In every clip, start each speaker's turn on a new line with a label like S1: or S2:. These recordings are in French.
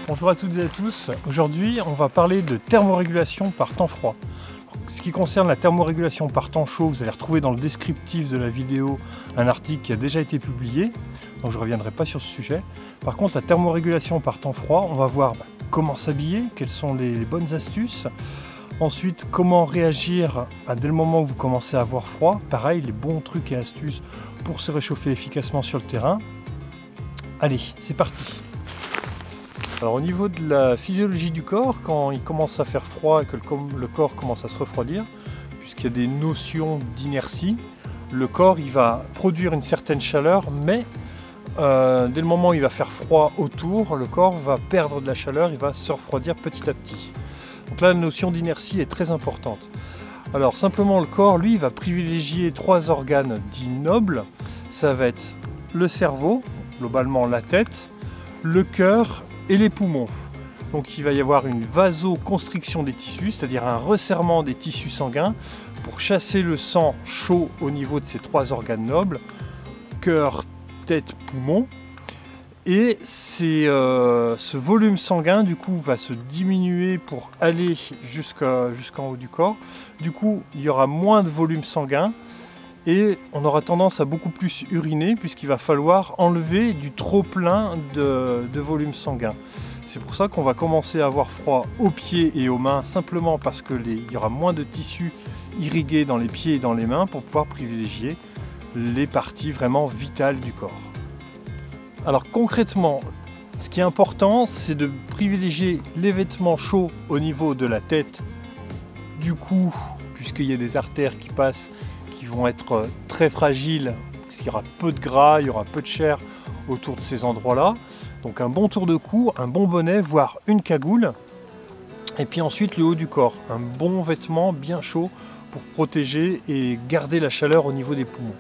S1: Bonjour à toutes et à tous. Aujourd'hui, on va parler de thermorégulation par temps froid. Ce qui concerne la thermorégulation par temps chaud, vous allez retrouver dans le descriptif de la vidéo un article qui a déjà été publié, donc je ne reviendrai pas sur ce sujet. Par contre, la thermorégulation par temps froid, on va voir comment s'habiller, quelles sont les bonnes astuces. Ensuite, comment réagir dès le moment où vous commencez à avoir froid. Pareil, les bons trucs et astuces pour se réchauffer efficacement sur le terrain. Allez, c'est parti. Alors au niveau de la physiologie du corps, quand il commence à faire froid et que le corps commence à se refroidir, puisqu'il y a des notions d'inertie, le corps il va produire une certaine chaleur, mais dès le moment où il va faire froid autour, le corps va perdre de la chaleur, il va se refroidir petit à petit. Donc là, la notion d'inertie est très importante. Alors simplement, le corps, lui, va privilégier trois organes dits nobles. Ça va être le cerveau, globalement la tête, le cœur et les poumons. Donc il va y avoir une vasoconstriction des tissus, c'est-à-dire un resserrement des tissus sanguins pour chasser le sang chaud au niveau de ces trois organes nobles, cœur, tête, poumon. Et ce volume sanguin du coup va se diminuer pour aller jusqu'en haut du corps. Du coup il y aura moins de volume sanguin et on aura tendance à beaucoup plus uriner puisqu'il va falloir enlever du trop plein de volume sanguin. C'est pour ça qu'on va commencer à avoir froid aux pieds et aux mains simplement parce qu'il y aura moins de tissu irrigué dans les pieds et dans les mains pour pouvoir privilégier les parties vraiment vitales du corps. Alors concrètement, ce qui est important, c'est de privilégier les vêtements chauds au niveau de la tête, du cou, puisqu'il y a des artères qui passent, qui vont être très fragiles, parce qu'il y aura peu de gras, il y aura peu de chair autour de ces endroits-là. Donc un bon tour de cou, un bon bonnet, voire une cagoule. Et puis ensuite le haut du corps, un bon vêtement bien chaud pour protéger et garder la chaleur au niveau des poumons.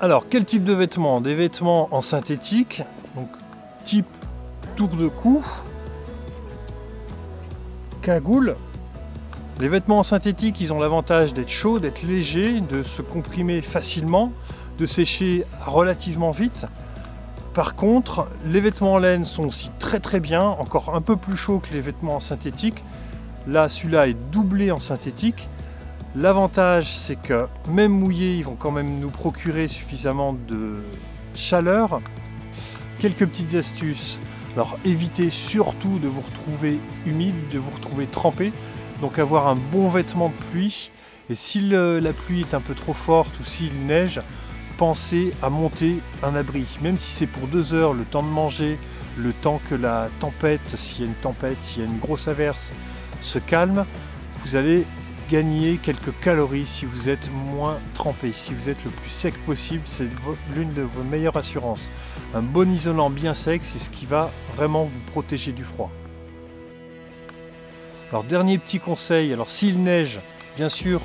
S1: Alors, quel type de vêtements? Des vêtements en synthétique, donc type tour de cou, cagoule. Les vêtements en synthétique, ils ont l'avantage d'être chauds, d'être légers, de se comprimer facilement, de sécher relativement vite. Par contre, les vêtements en laine sont aussi très bien, encore un peu plus chauds que les vêtements en synthétique. Là, celui-là est doublé en synthétique. L'avantage, c'est que même mouillés, ils vont quand même nous procurer suffisamment de chaleur. Quelques petites astuces. Alors, évitez surtout de vous retrouver humide, de vous retrouver trempé. Donc, avoir un bon vêtement de pluie. Et si la pluie est un peu trop forte ou s'il neige, pensez à monter un abri. Même si c'est pour 2 heures, le temps de manger, le temps que la tempête, s'il y a une tempête, s'il y a une grosse averse, se calme, vous allez gagner quelques calories si vous êtes moins trempé. Si vous êtes le plus sec possible, c'est l'une de vos meilleures assurances. Un bon isolant bien sec, c'est ce qui va vraiment vous protéger du froid. Alors dernier petit conseil, alors s'il neige, bien sûr,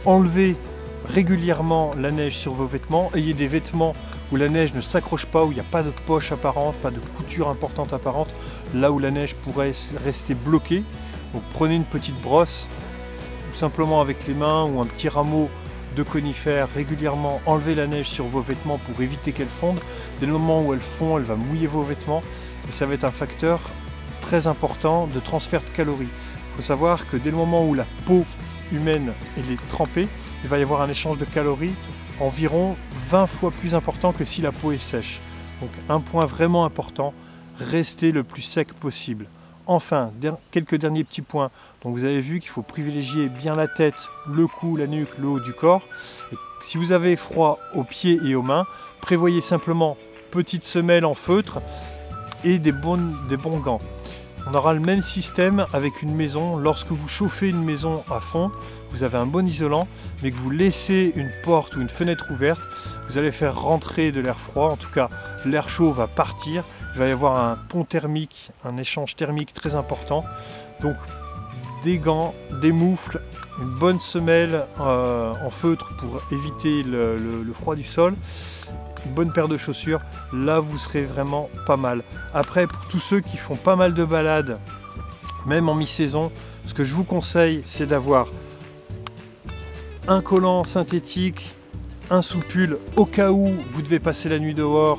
S1: enlevez régulièrement la neige sur vos vêtements. Ayez des vêtements où la neige ne s'accroche pas, où il n'y a pas de poche apparente, pas de couture importante apparente, là où la neige pourrait rester bloquée. Donc prenez une petite brosse, ou simplement avec les mains ou un petit rameau de conifère, régulièrement enlevez la neige sur vos vêtements pour éviter qu'elle fonde. Dès le moment où elle fond, elle va mouiller vos vêtements et ça va être un facteur très important de transfert de calories. Il faut savoir que dès le moment où la peau humaine est trempée, il va y avoir un échange de calories environ 20 fois plus important que si la peau est sèche. Donc un point vraiment important, restez le plus sec possible. Enfin, quelques derniers petits points. Donc vous avez vu qu'il faut privilégier bien la tête, le cou, la nuque, le haut du corps. Et si vous avez froid aux pieds et aux mains, prévoyez simplement petites semelles en feutre et des bons gants. On aura le même système avec une maison. Lorsque vous chauffez une maison à fond, vous avez un bon isolant, mais que vous laissez une porte ou une fenêtre ouverte, vous allez faire rentrer de l'air froid. En tout cas, l'air chaud va partir. Il va y avoir un pont thermique, un échange thermique très important. Donc des gants, des moufles, une bonne semelle en feutre pour éviter le froid du sol, une bonne paire de chaussures, là vous serez vraiment pas mal. Après, pour tous ceux qui font pas mal de balades, même en mi-saison, ce que je vous conseille, c'est d'avoir un collant synthétique, un sous-pull au cas où vous devez passer la nuit dehors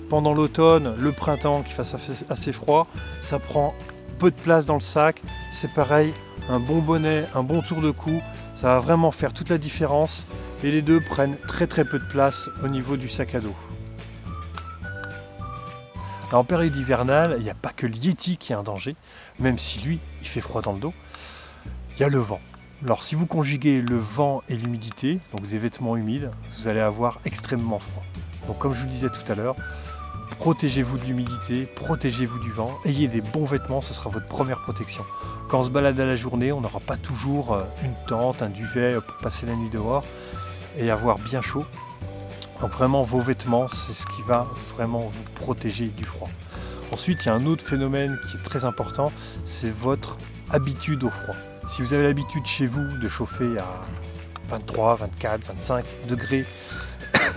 S1: pendant l'automne, le printemps, qu'il fasse assez froid, ça prend peu de place dans le sac. C'est pareil, un bon bonnet, un bon tour de cou, ça va vraiment faire toute la différence. Et les deux prennent très peu de place au niveau du sac à dos. Alors, en période hivernale, il n'y a pas que le Yeti qui est un danger, même si lui, il fait froid dans le dos. Il y a le vent. Alors si vous conjuguez le vent et l'humidité, donc des vêtements humides, vous allez avoir extrêmement froid. Donc comme je vous le disais tout à l'heure, protégez-vous de l'humidité, protégez-vous du vent, ayez des bons vêtements, ce sera votre première protection. Quand on se balade à la journée, on n'aura pas toujours une tente, un duvet pour passer la nuit dehors et avoir bien chaud. Donc vraiment vos vêtements, c'est ce qui va vraiment vous protéger du froid. Ensuite, il y a un autre phénomène qui est très important, c'est votre habitude au froid. Si vous avez l'habitude chez vous de chauffer à 23, 24, 25 degrés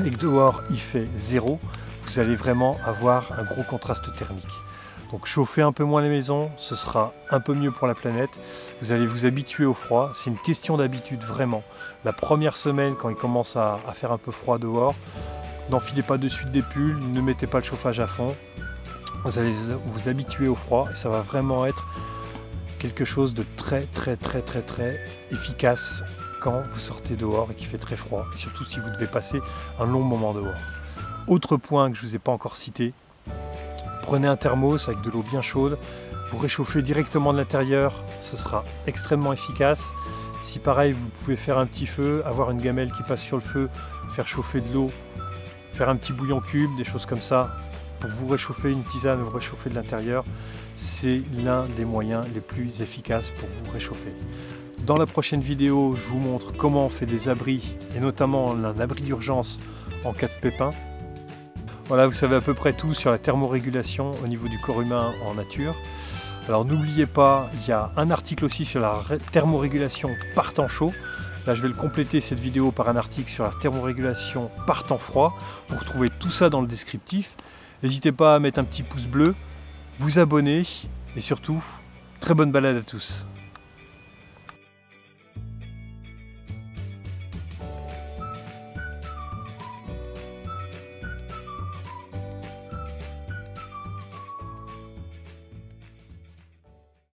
S1: et que dehors il fait 0, vous allez vraiment avoir un gros contraste thermique. Donc chauffez un peu moins les maisons, ce sera un peu mieux pour la planète. Vous allez vous habituer au froid, c'est une question d'habitude vraiment. La première semaine, quand il commence à faire un peu froid dehors, n'enfilez pas de suite des pulls, ne mettez pas le chauffage à fond. Vous allez vous habituer au froid et ça va vraiment être quelque chose de très efficace quand vous sortez dehors et qu'il fait très froid, et surtout si vous devez passer un long moment dehors. Autre point que je ne vous ai pas encore cité, prenez un thermos avec de l'eau bien chaude, vous réchauffez directement de l'intérieur, ce sera extrêmement efficace. Si pareil, vous pouvez faire un petit feu, avoir une gamelle qui passe sur le feu, faire chauffer de l'eau, faire un petit bouillon cube, des choses comme ça, pour vous réchauffer une tisane, vous réchauffer de l'intérieur, c'est l'un des moyens les plus efficaces pour vous réchauffer. Dans la prochaine vidéo, je vous montre comment on fait des abris, et notamment un abri d'urgence en cas de pépin. Voilà, vous savez à peu près tout sur la thermorégulation au niveau du corps humain en nature. Alors n'oubliez pas, il y a un article aussi sur la thermorégulation par temps chaud. Là, je vais le compléter cette vidéo par un article sur la thermorégulation par temps froid. Vous retrouvez tout ça dans le descriptif. N'hésitez pas à mettre un petit pouce bleu, vous abonner et surtout, très bonne balade à tous.